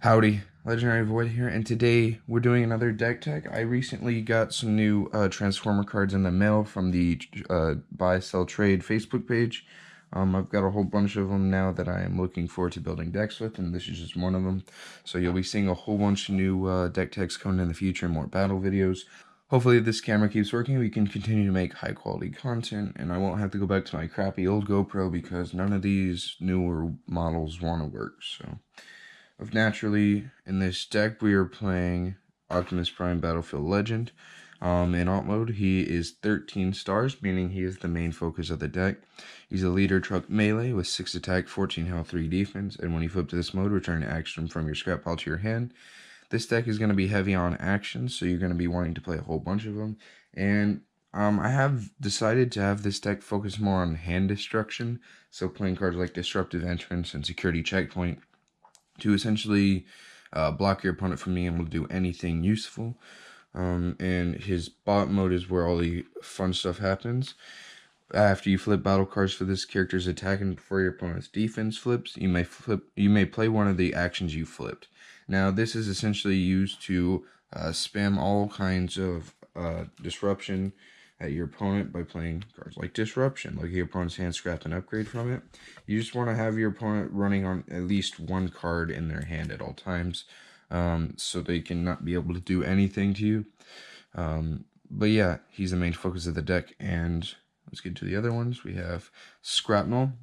Howdy, Legendary Void here, and today we're doing another deck tech. I recently got some new Transformer cards in the mail from the Buy Sell Trade Facebook page. I've got a whole bunch of them now that I am looking forward to building decks with, and this is just one of them. So you'll be seeing a whole bunch of new deck techs coming in the future, more battle videos. Hopefully if this camera keeps working, we can continue to make high quality content, and I won't have to go back to my crappy old GoPro because none of these newer models want to work, so... Naturally, in this deck, we are playing Optimus Prime Battlefield Legend. In alt mode, he is 13 stars, meaning he is the main focus of the deck. He's a leader truck melee with 6 attack, 14 health, 3 defense, and when you flip to this mode, return an action from your scrap pile to your hand. This deck is going to be heavy on actions, so you're going to be wanting to play a whole bunch of them. And I have decided to have this deck focus more on hand destruction, so playing cards like Disruptive Entrance and Security Checkpoint to essentially block your opponent from being able to do anything useful. And his bot mode is where all the fun stuff happens. After you flip battle cards for this character's attack and before your opponent's defense flips, you may play one of the actions you flipped. Now this is essentially used to spam all kinds of disruption at your opponent by playing cards like Disruption, like your opponent's hand, scrap an upgrade from it. You just want to have your opponent running on at least one card in their hand at all times, so they can not be able to do anything to you. But yeah, he's the main focus of the deck, and let's get to the other ones. We have Scrapnel.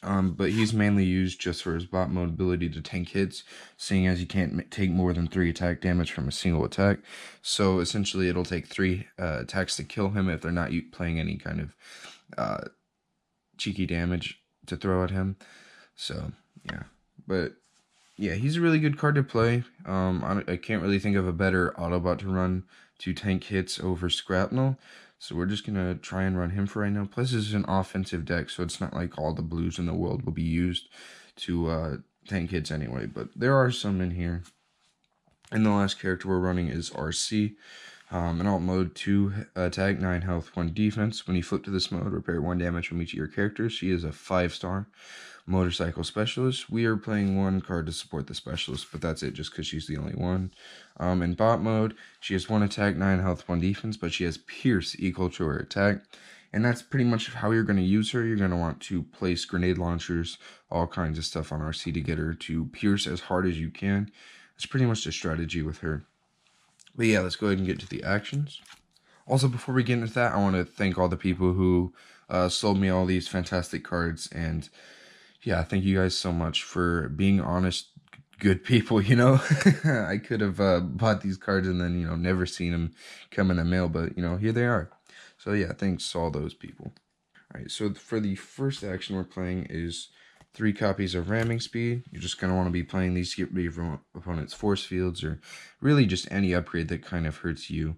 But he's mainly used just for his bot mode ability to tank hits, seeing as you can't take more than 3 attack damage from a single attack. So essentially it'll take 3 attacks to kill him if they're not playing any kind of cheeky damage to throw at him. So yeah, but yeah, he's a really good card to play. I can't really think of a better Autobot to run to tank hits over Scrapnel. So we're just going to try and run him for right now. Plus, this is an offensive deck, so it's not like all the blues in the world will be used to tank hits anyway. But there are some in here. And the last character we're running is RC. In alt mode, 2 attack, 9 health, 1 defense. When you flip to this mode, repair 1 damage from each of your characters. She is a 5-star motorcycle specialist. We are playing 1 card to support the specialist, but that's it just because she's the only one. In bot mode, she has 1 attack, 9 health, 1 defense, but she has Pierce equal to her attack. And that's pretty much how you're going to use her. You're going to want to place grenade launchers, all kinds of stuff on RC to get her to pierce as hard as you can. That's pretty much the strategy with her. But yeah, let's go ahead and get to the actions. Also, before we get into that, I want to thank all the people who sold me all these fantastic cards. And yeah, thank you guys so much for being honest, good people, you know. I could have bought these cards and then, never seen them come in the mail. But, here they are. So yeah, thanks to all those people. All right, so for the first action we're playing is 3 copies of Ramming Speed. You're just going to want to be playing these to get rid of your opponent's force fields, or really just any upgrade that kind of hurts you.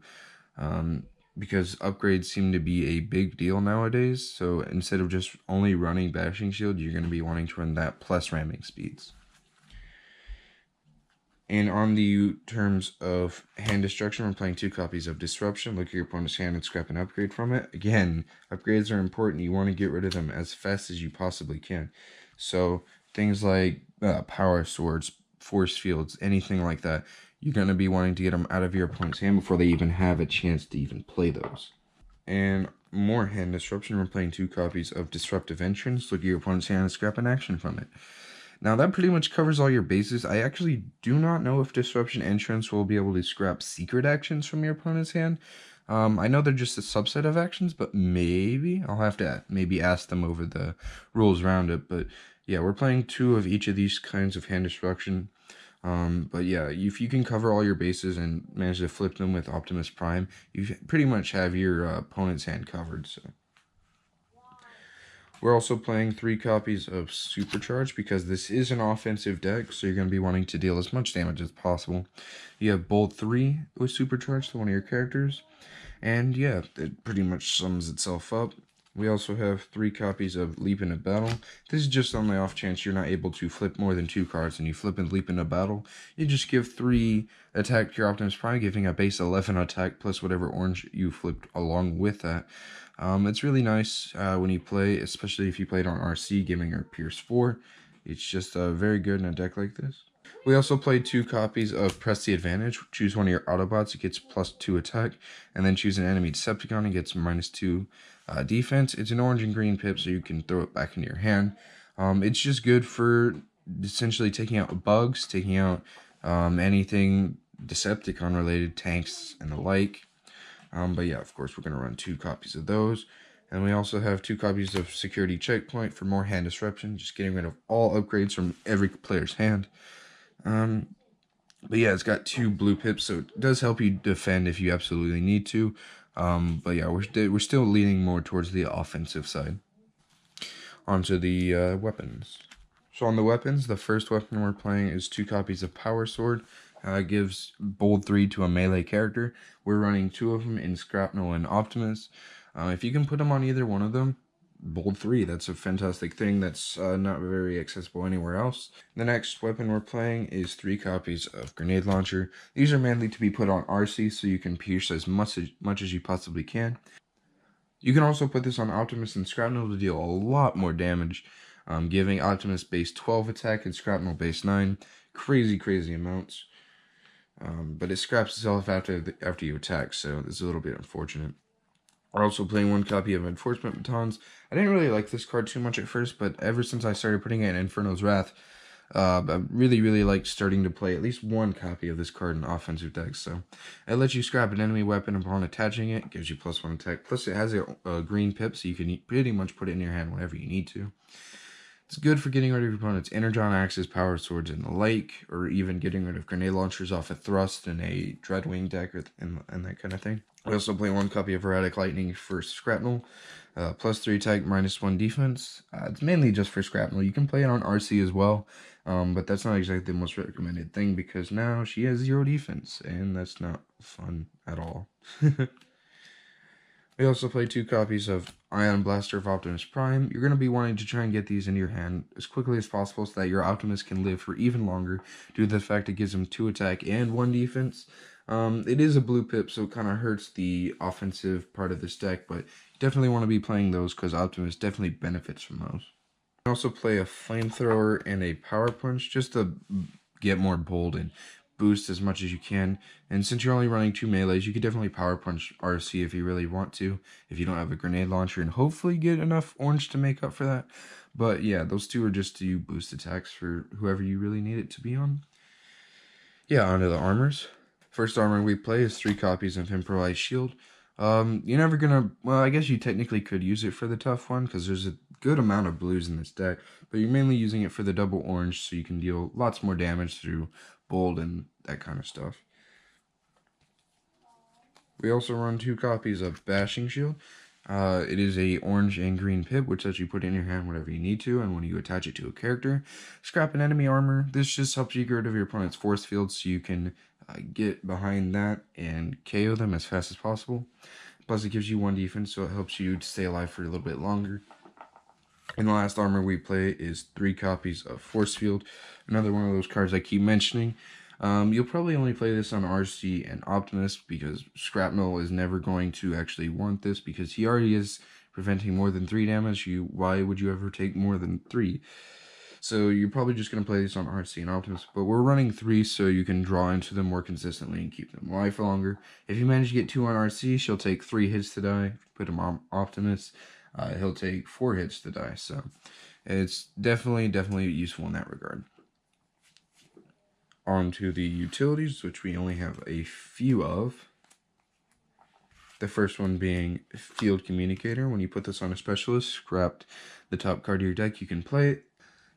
Because upgrades seem to be a big deal nowadays, so instead of just only running Bashing Shield, you're going to be wanting to run that plus Ramming Speeds. And on the terms of hand destruction, we're playing 2 copies of Disruption. Look at your opponent's hand and scrap an upgrade from it. Again, upgrades are important. You want to get rid of them as fast as you possibly can. So things like power swords, force fields, anything like that, you're going to be wanting to get them out of your opponent's hand before they even have a chance to even play those. And more hand disruption, we're playing 2 copies of Disruptive Entrance. Look at your opponent's hand and scrap an action from it. Now that pretty much covers all your bases. I actually do not know if Disruption Entrance will be able to scrap secret actions from your opponent's hand. I know they're just a subset of actions, but maybe I'll have to maybe ask them over the rules around it. But yeah, we're playing 2 of each of these kinds of hand destruction. But yeah, if you can cover all your bases and manage to flip them with Optimus Prime, you pretty much have your opponent's hand covered. So we're also playing 3 copies of Supercharge because this is an offensive deck, so you're going to be wanting to deal as much damage as possible. You have Bolt 3 with Supercharge to one of your characters, and yeah, it pretty much sums itself up. We also have 3 copies of Leap into Battle. This is just on the off chance you're not able to flip more than 2 cards and you flip and Leap into Battle. You just give 3 attack to your Optimus Prime, giving a base 11 attack plus whatever orange you flipped along with that. It's really nice when you play, especially if you played on RC, giving her Pierce 4. It's just very good in a deck like this. We also play 2 copies of Press the Advantage. Choose one of your Autobots, it gets +2 attack, and then choose an enemy Decepticon, it gets -2 defense. It's an orange and green pip, so you can throw it back into your hand. It's just good for essentially taking out bugs, taking out anything Decepticon related, tanks and the like. But yeah, of course, we're going to run 2 copies of those. And we also have 2 copies of Security Checkpoint for more hand disruption, just getting rid of all upgrades from every player's hand. But yeah, it's got 2 blue pips, so it does help you defend if you absolutely need to. But yeah, we're still leaning more towards the offensive side. Onto the weapons. So on the weapons, the first weapon we're playing is 2 copies of Power Sword. It gives bold 3 to a melee character. We're running 2 of them in Scrapnel and Optimus. If you can put them on either one of them, bold 3, that's a fantastic thing that's not very accessible anywhere else. The next weapon we're playing is 3 copies of Grenade Launcher. These are mainly to be put on RC so you can pierce as much as you possibly can. You can also put this on Optimus and Scrapnel to deal a lot more damage, giving Optimus base 12 attack and Scrapnel base 9. Crazy amounts. But it scraps itself after you attack, so this is a little bit unfortunate. We're also playing 1 copy of Enforcement Batons. I didn't really like this card too much at first, but ever since I started putting it in Inferno's Wrath, I really like starting to play at least 1 copy of this card in offensive decks. So it lets you scrap an enemy weapon upon attaching it, gives you +1 attack. Plus it has a green pip, so you can pretty much put it in your hand whenever you need to. It's good for getting rid of your opponent's Energon Axes, Power Swords, and the like, or even getting rid of grenade launchers off a Thrust in a Dreadwing deck and that kind of thing. We also play 1 copy of Erratic Lightning for Scrapnel, +3 attack, -1 defense. It's mainly just for Scrapnel. You can play it on RC as well, but that's not exactly the most recommended thing because now she has 0 defense, and that's not fun at all. We also play 2 copies of Ion Blaster of Optimus Prime. You're going to be wanting to try and get these into your hand as quickly as possible so that your Optimus can live for even longer due to the fact it gives him 2 attack and 1 defense. It is a blue pip, so it kind of hurts the offensive part of this deck, but you definitely want to be playing those because Optimus definitely benefits from those. You can also play a Flamethrower and a Power Punch just to get more bold and boost as much as you can. And since you're only running 2 melees, you could definitely Power Punch RC if you really want to, if you don't have a grenade launcher, and hopefully get enough orange to make up for that. But yeah, those 2 are just to boost attacks for whoever you really need it to be on. Yeah, onto the armors. First armor we play is 3 copies of Improvised Shield. You're never gonna, well, I guess you technically could use it for the tough one, because there's a good amount of blues in this deck, but you're mainly using it for the double orange, so you can deal lots more damage through bold and that kind of stuff. We also run 2 copies of Bashing Shield. It is a orange and green pip, which lets you put it in your hand whenever you need to, and when you attach it to a character. Scrap an enemy armor. This just helps you get rid of your opponent's force field, so you can get behind that and KO them as fast as possible. Plus it gives you 1 defense, so it helps you to stay alive for a little bit longer. And the last armor we play is 3 copies of Force Field. Another one of those cards I keep mentioning. You'll probably only play this on RC and Optimus because Scrapnel is never going to actually want this because he already is preventing more than 3 damage. Why would you ever take more than 3? So you're probably just going to play this on RC and Optimus, but we're running 3 so you can draw into them more consistently and keep them alive for longer. If you manage to get 2 on RC, she'll take 3 hits to die. If you put him on Optimus, he'll take 4 hits to die. So it's definitely useful in that regard. On to the utilities, which we only have a few of. The first one being Field Communicator. When you put this on a specialist, scrap the top card of your deck, you can play it.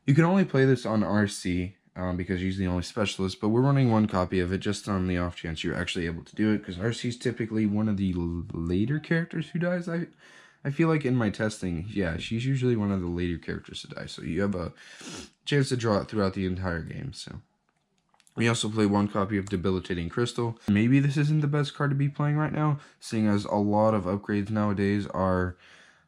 You can only play this on RC because usually only specialist, but we're running 1 copy of it just on the off chance you're actually able to do it because RC is typically one of the later characters who dies. I feel like in my testing, yeah, she's usually one of the later characters to die, so you have a chance to draw it throughout the entire game. So we also play 1 copy of Debilitating Crystal. Maybe this isn't the best card to be playing right now, seeing as a lot of upgrades nowadays are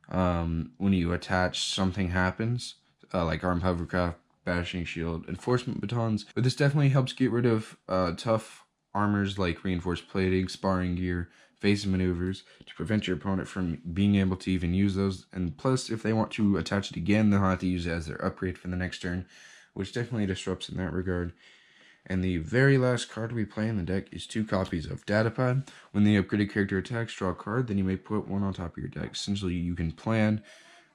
when you attach, something happens, like Armed Hovercraft, Bashing Shield, Enforcement Batons. But this definitely helps get rid of tough armors like Reinforced Plating, Sparring Gear, Phase Maneuvers, to prevent your opponent from being able to even use those. And plus, if they want to attach it again, they'll have to use it as their upgrade for the next turn, which definitely disrupts in that regard. And the very last card we play in the deck is 2 copies of Datapad. When the upgraded character attacks, draw a card, then you may put 1 on top of your deck. Essentially, you can plan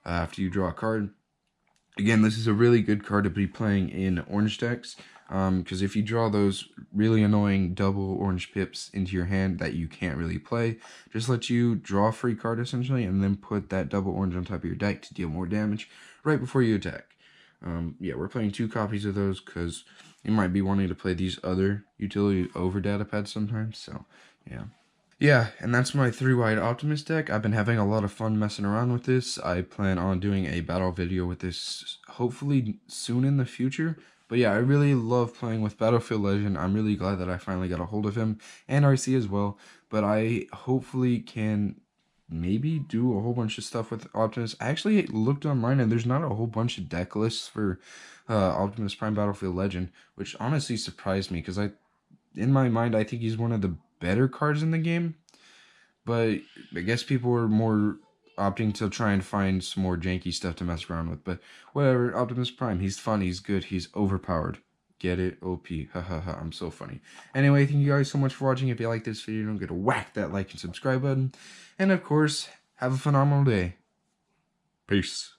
after you draw a card. Again, this is a really good card to be playing in orange decks, because if you draw those really annoying double orange pips into your hand that you can't really play, just let you draw a free card essentially, and then put that double orange on top of your deck to deal more damage right before you attack. Yeah, we're playing 2 copies of those because you might be wanting to play these other utility over Datapad sometimes, so yeah. Yeah, and that's my 3-wide Optimus deck. I've been having a lot of fun messing around with this. I plan on doing a battle video with this hopefully soon in the future. But yeah, I really love playing with Battlefield Legend. I'm really glad that I finally got a hold of him, and RC as well. But I hopefully can maybe do a whole bunch of stuff with Optimus. I actually looked online, and there's not a whole bunch of deck lists for Optimus Prime Battlefield Legend, which honestly surprised me, because in my mind, I think he's one of the better cards in the game, but I guess people are more opting to try and find some more janky stuff to mess around with. But whatever, Optimus Prime, he's fun, he's good, he's overpowered. Get it? OP. Ha ha ha, I'm so funny. Anyway, thank you guys so much for watching. If you like this video, don't forget to whack that like and subscribe button. And of course, have a phenomenal day. Peace.